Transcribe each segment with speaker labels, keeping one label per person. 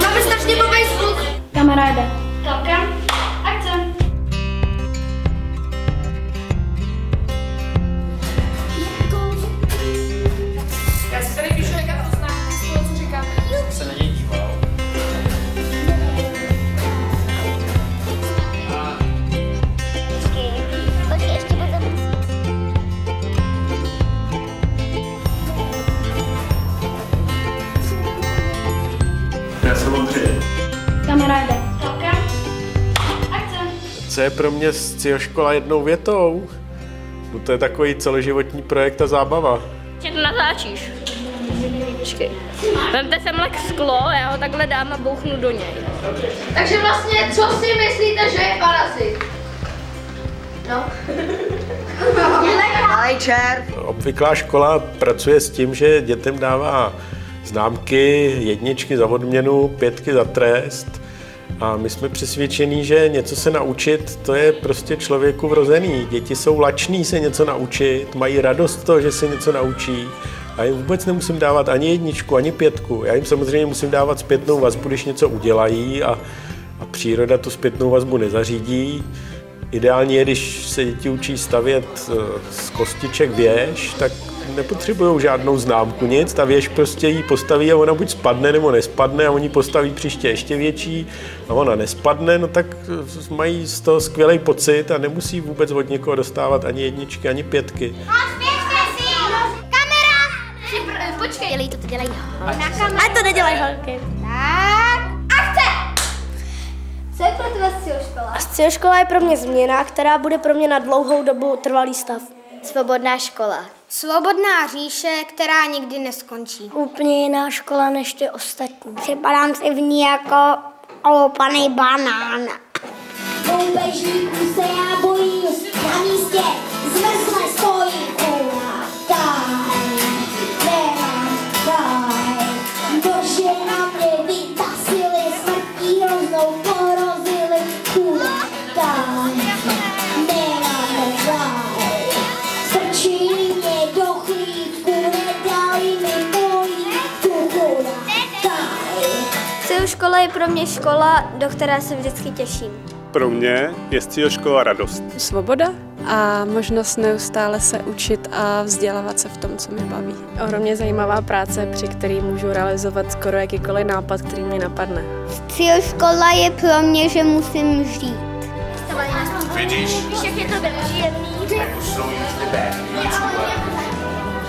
Speaker 1: Máme strašně blbej zvuk. Kamaráde. Celkem. Akce. Já si tady píšu, jaká to znám, z toho, co říkáme.
Speaker 2: Se na něj díval.
Speaker 3: Počkej, ještě budu.
Speaker 4: Já jsem Ondřej.
Speaker 1: Kamaráde. Celkem. Akce.
Speaker 4: Co je pro mě Scioškola jednou větou? No to je takový celoživotní projekt a zábava.
Speaker 5: Tě to natáčíš. Počkej. Vemte semhle sklo, já ho takhle dám a bouchnu do něj.
Speaker 1: Takže vlastně, co si myslíte, že je parazit? No.
Speaker 6: Malej červ.
Speaker 4: Obvyklá škola pracuje s tím, že dětem dává známky, jedničky za odměnu, 5 za trest. A my jsme přesvědčení, že něco se naučit, to je prostě člověku vrozený. Děti jsou lační se něco naučit, mají radost z toho, že se něco naučí. A jim vůbec nemusím dávat ani jedničku, ani 5. Já jim samozřejmě musím dávat zpětnou vazbu, když něco udělají a příroda tu zpětnou vazbu nezařídí. Ideální je, když se děti učí stavět z kostiček věž, tak nepotřebují žádnou známku, nic. Ta věž prostě jí postaví a ona buď spadne, nebo nespadne a oni postaví příště ještě větší a ona nespadne, no tak mají z toho skvělý pocit a nemusí vůbec od někoho dostávat ani jedničky, ani 5.
Speaker 3: Počkej, dělej to dělají.
Speaker 5: A to nedělají holky.
Speaker 3: Tak, akce! Co je pro tebe Scioškola?
Speaker 7: Scioškola je pro mě změna, která bude pro mě na dlouhou dobu trvalý stav.
Speaker 3: Svobodná škola. Svobodná říše, která nikdy neskončí.
Speaker 7: Úplně jiná škola než ty ostatní. Připadám si v ní jako loupaný banán.
Speaker 3: Loupežníků se já bojím, na místě zmrzle stojí kula. Bože na mě vytasili, smrtí hroznou porozili, kula. Strčili mě do chlípku, nedali mi pojít, kula.
Speaker 7: Scioškola je pro mě škola, do které se vždycky těším.
Speaker 8: Pro mě je Scioškola radost.
Speaker 9: Svoboda a možnost neustále se učit a vzdělávat se v tom, co mě baví. Ohromně zajímavá práce, při které můžu realizovat skoro jakýkoliv nápad, který mě napadne.
Speaker 3: Scioškola je pro mě, že musím žít.
Speaker 2: Vidíš?
Speaker 3: Víš, jak je to příjemný?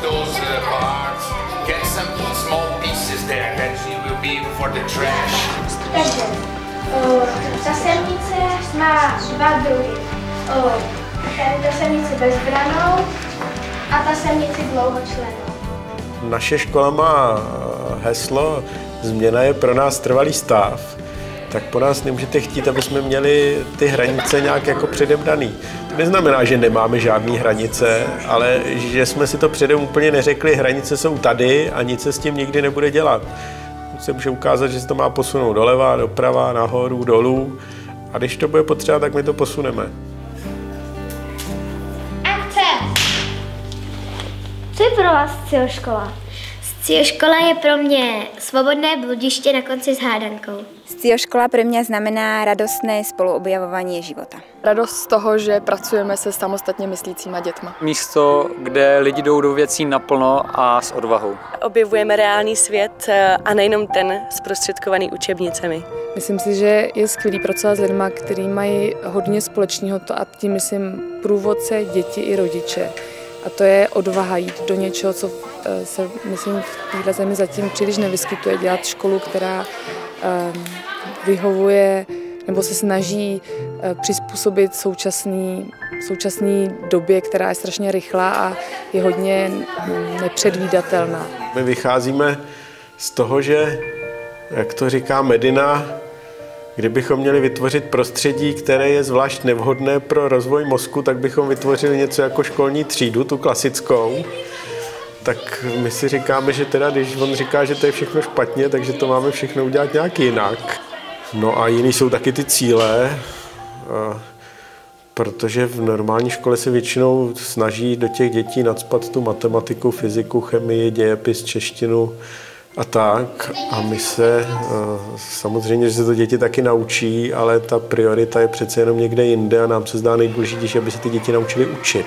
Speaker 2: Those parts, get some small pieces there that you will be for the trash.
Speaker 1: Takže, ta semnice má 2 druhy. Ta semnice bezbranou a ta semnice dlouhočlennou.
Speaker 4: Naše škola má heslo Změna je pro nás trvalý stav. Tak po nás nemůžete chtít, aby jsme měli ty hranice nějak jako předem daný. To neznamená, že nemáme žádné hranice, ale že jsme si to předem úplně neřekli, hranice jsou tady a nic se s tím nikdy nebude dělat. Se může ukázat, že se to má posunout doleva, doprava, nahoru, dolů a když to bude potřeba, tak my to posuneme.
Speaker 1: Akce! Co je pro vás Scioškola?
Speaker 3: Scioškola je pro mě svobodné bludiště na konci s hádankou.
Speaker 10: Scioškola pro mě znamená radostné spoluobjavování života.
Speaker 9: Radost z toho, že pracujeme se samostatně myslícíma dětma.
Speaker 2: Místo, kde lidi jdou do věcí naplno a s odvahou.
Speaker 6: Objevujeme reálný svět a nejenom ten zprostředkovaný učebnicemi.
Speaker 9: Myslím si, že je skvělý pracovat s lidmi, kteří mají hodně společného, a tím myslím průvodce, děti i rodiče. A to je odvaha jít do něčeho, co se, myslím, v téhle zemi zatím příliš nevyskytuje. Dělat školu, která vyhovuje nebo se snaží přizpůsobit současné době, která je strašně rychlá a je hodně nepředvídatelná.
Speaker 4: My vycházíme z toho, že, jak to říká Medina, kdybychom měli vytvořit prostředí, které je zvlášť nevhodné pro rozvoj mozku, tak bychom vytvořili něco jako školní třídu, tu klasickou. Tak my si říkáme, že teda, když on říká, že to je všechno špatně, takže to máme všechno udělat nějak jinak. No a jiný jsou taky ty cíle, protože v normální škole se většinou snaží do těch dětí nacpat tu matematiku, fyziku, chemii, dějepis, češtinu, a tak. A my se, samozřejmě, že se to děti taky naučí, ale ta priorita je přece jenom někde jinde a nám se zdá nejdůležitější, aby se ty děti naučili učit.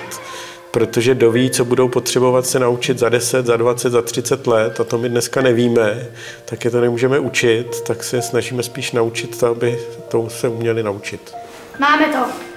Speaker 4: Protože doví, co budou potřebovat se naučit za 10, za 20, za 30 let a to my dneska nevíme, tak je to nemůžeme učit, tak se snažíme spíš naučit to, aby to se uměli naučit.
Speaker 1: Máme to.